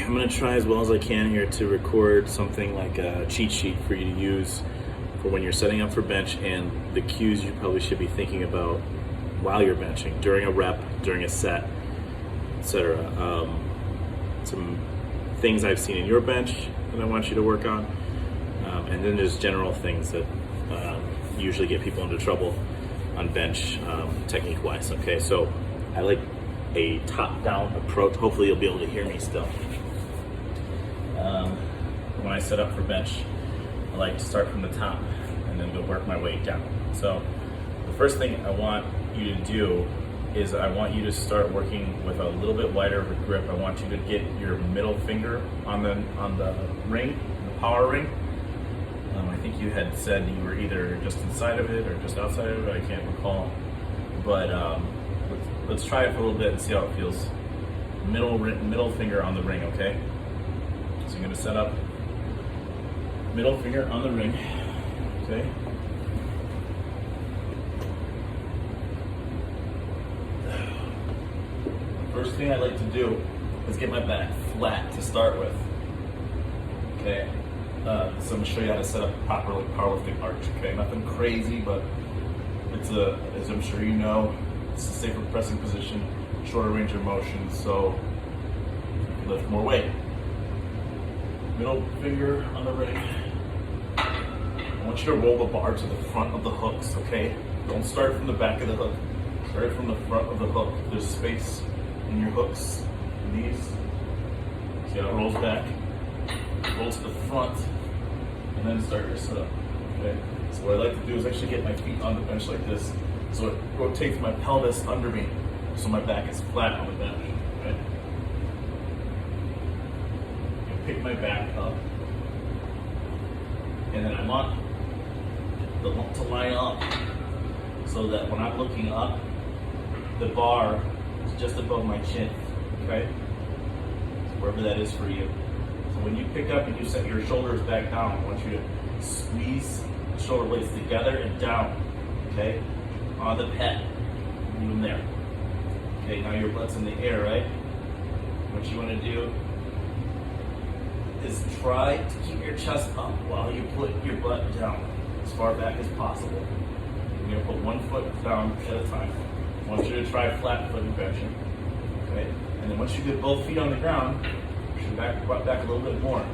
I'm gonna try as well as I can here to record something like a cheat sheet for you to use for when you're setting up for bench and the cues you probably should be thinking about while you're benching, during a rep, during a set, etc. Some things I've seen in your bench that I want you to work on, and then just general things that usually get people into trouble on bench technique-wise. Okay, so I like a top-down approach. Hopefully you'll be able to hear me still. When I set up for bench, I like to start from the top and then go work my way down. So the first thing I want you to do is I want you to start working with a little bit wider of a grip. I want you to get your middle finger on the ring, the power ring. I think you had said you were either just inside of it or just outside of it, I can't recall. But let's try it for a little bit and see how it feels. Middle finger on the ring, okay? So you're gonna set up middle finger on the ring, okay? First thing I like to do is get my back flat to start with, okay? So I'm gonna show you how to set up a proper powerlifting arch, okay? Nothing crazy, but it's as I'm sure you know, it's a safer pressing position, shorter range of motion, so you can lift more weight. Middle finger on the ring. I want you to roll the bar to the front of the hooks, okay? Don't start from the back of the hook. Start from the front of the hook. There's space in your hooks, in these. See how it rolls back? Roll to the front, and then start your setup, okay? So what I like to do is actually get my feet on the bench like this, so it rotates my pelvis under me, so my back is flat on the bench, okay? I pick my back up, and then I want the lump to line up, so that when I'm looking up, the bar is just above my chin, okay? So wherever that is for you. So when you pick up and you set your shoulders back down, I want you to squeeze the shoulder blades together and down, okay? On the pad, move them there. Okay, now your butt's in the air, right? What you want to do is try to keep your chest up while you put your butt down as far back as possible. You're gonna put one foot down at a time. I want you to try flat foot benching, okay? And then once you get both feet on the ground, push your back a little bit more.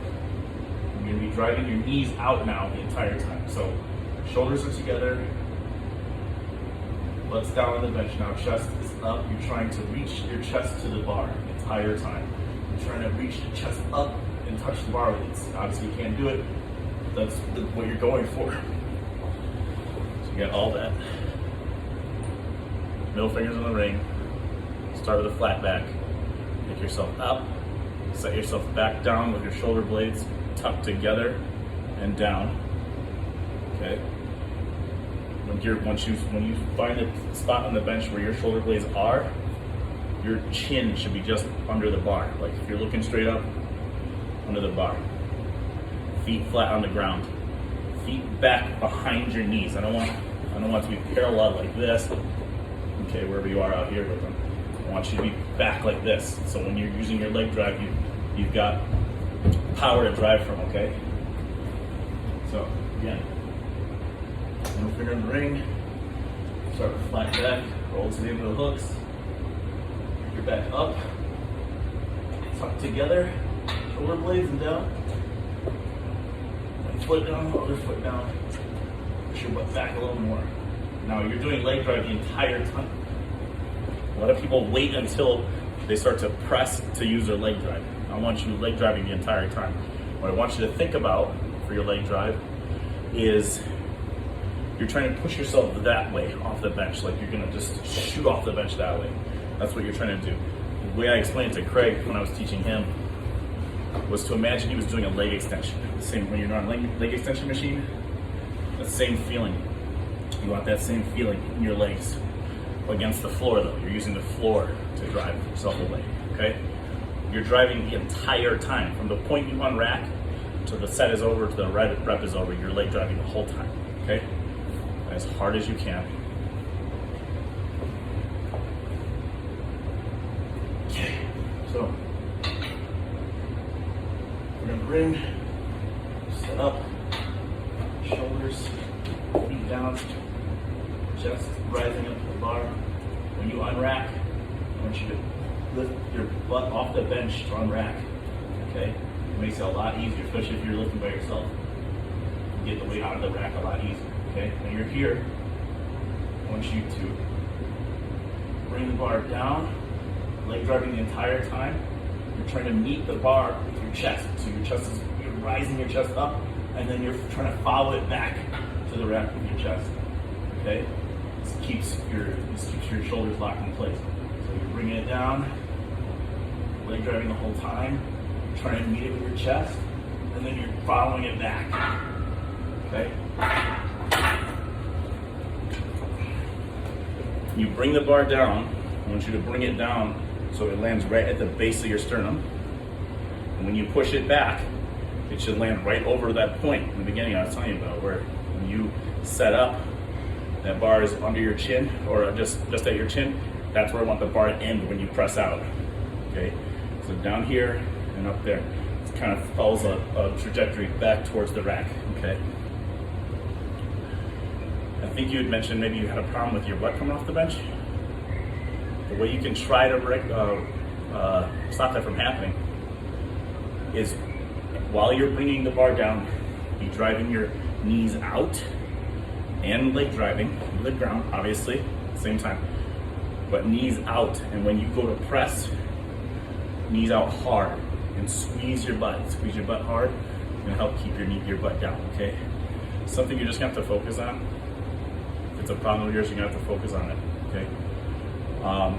You're gonna be driving your knees out now the entire time. So shoulders are together, butt's down on the bench now, chest is up. You're trying to reach your chest to the bar the entire time. You're trying to reach the chest up and touch the bar. Obviously you can't do it. That's what you're going for. So you got all that. Middle fingers on the ring. Start with a flat back. Pick yourself up. Set yourself back down with your shoulder blades tucked together and down. Okay. When you find a spot on the bench where your shoulder blades are, your chin should be just under the bar. Like if you're looking straight up, under the bar. Feet flat on the ground. Feet back behind your knees. I don't want it to be parallel like this. Okay, wherever you are out here with them. I want you to be back like this. So when you're using your leg drive, you've got power to drive from, okay? So again, middle finger in the ring, start with flat back, roll to the end of the hooks, pick your back up, tuck together, shoulder blades and down, one foot down, other foot down, push your butt back a little more. Now you're doing leg drive the entire time. A lot of people wait until they start to press to use their leg drive. I want you leg driving the entire time. What I want you to think about for your leg drive is you're trying to push yourself that way off the bench, like you're gonna just shoot off the bench that way. That's what you're trying to do. The way I explained it to Craig when I was teaching him was to imagine he was doing a leg extension. The same when you're on a leg extension machine, the same feeling. You want that same feeling in your legs. Against the floor though, you're using the floor to drive yourself away, okay? You're driving the entire time, from the point you unrack to the set is over, to the rep is over, you're leg driving the whole time, okay? As hard as you can. Okay, so bring, set up, shoulders, feet down, chest rising up to the bar. When you unrack, I want you to lift your butt off the bench to unrack. Okay? It makes it a lot easier, especially if you're lifting by yourself. You get the weight out of the rack a lot easier. Okay? When you're here, I want you to bring the bar down, leg driving the entire time. You're trying to meet the bar with your chest. So your chest is, you're rising your chest up, and then you're trying to follow it back to the rack with your chest. Okay? This keeps your shoulders locked in place. So you're bringing it down, leg driving the whole time, trying to meet it with your chest, and then you're following it back. Okay? You bring the bar down. I want you to bring it down so it lands right at the base of your sternum. And when you push it back, it should land right over that point in the beginning I was telling you about, where when you set up, that bar is under your chin, or just at your chin. That's where I want the bar to end when you press out. Okay? So down here and up there. It kind of follows a trajectory back towards the rack. Okay? I think you had mentioned maybe you had a problem with your butt coming off the bench. The way you can try to stop that from happening is while you're bringing the bar down, be driving your knees out and leg driving, the ground obviously, at the same time, but knees out. And when you go to press, knees out hard and squeeze your butt hard, and help keep your butt down. Okay, something you're just gonna have to focus on. If it's a problem of yours, you're gonna have to focus on it. Okay. I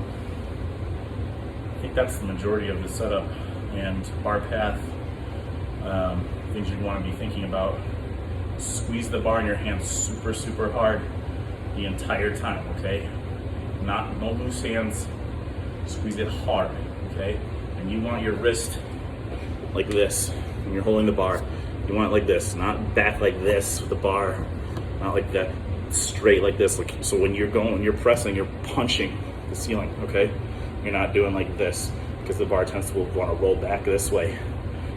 think that's the majority of the setup and bar path. Things you'd want to be thinking about. Squeeze the bar in your hand super, super hard the entire time, okay? No loose hands. Squeeze it hard, okay? And you want your wrist like this when you're holding the bar. You want it like this, not back like this with the bar, not like that, straight like this. So when you're pressing, you're punching the ceiling, okay? You're not doing like this, because the bar tends to want to roll back this way,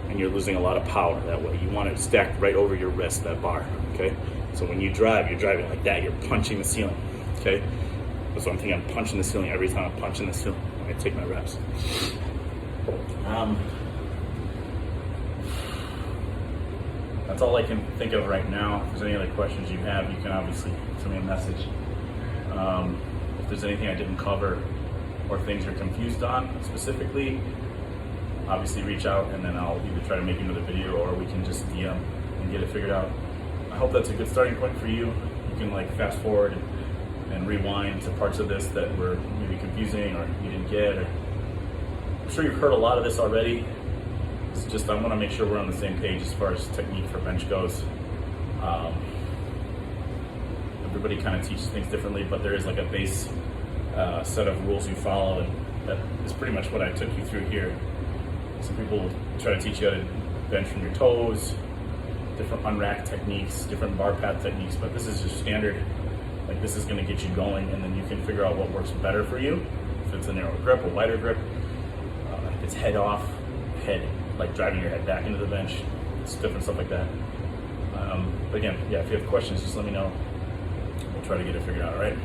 and you're losing a lot of power that way. You want it stacked right over your wrist, that bar, okay? So when you drive, you're driving like that, you're punching the ceiling, okay? That's what I'm thinking, I'm punching the ceiling every time I'm punching the ceiling when I take my reps. That's all I can think of right now. If there's any other questions you have, you can obviously send me a message. If there's anything I didn't cover or things you're confused on specifically, obviously reach out, and then I'll either try to make another video or we can just DM and get it figured out. I hope that's a good starting point for you. You can like fast forward and rewind to parts of this that were maybe confusing or you didn't get. Or I'm sure you've heard a lot of this already. It's just I want to make sure we're on the same page as far as technique for bench goes. Everybody kind of teaches things differently, but there is like a base set of rules you follow, and that is pretty much what I took you through here. Some people try to teach you how to bench from your toes, different unrack techniques, different bar path techniques, but this is just standard. Like this is going to get you going, and then you can figure out what works better for you. If it's a narrow grip, a wider grip, if it's head off, head, like driving your head back into the bench, it's different stuff like that. But again, yeah, if you have questions, just let me know. We'll try to get it figured out, all right?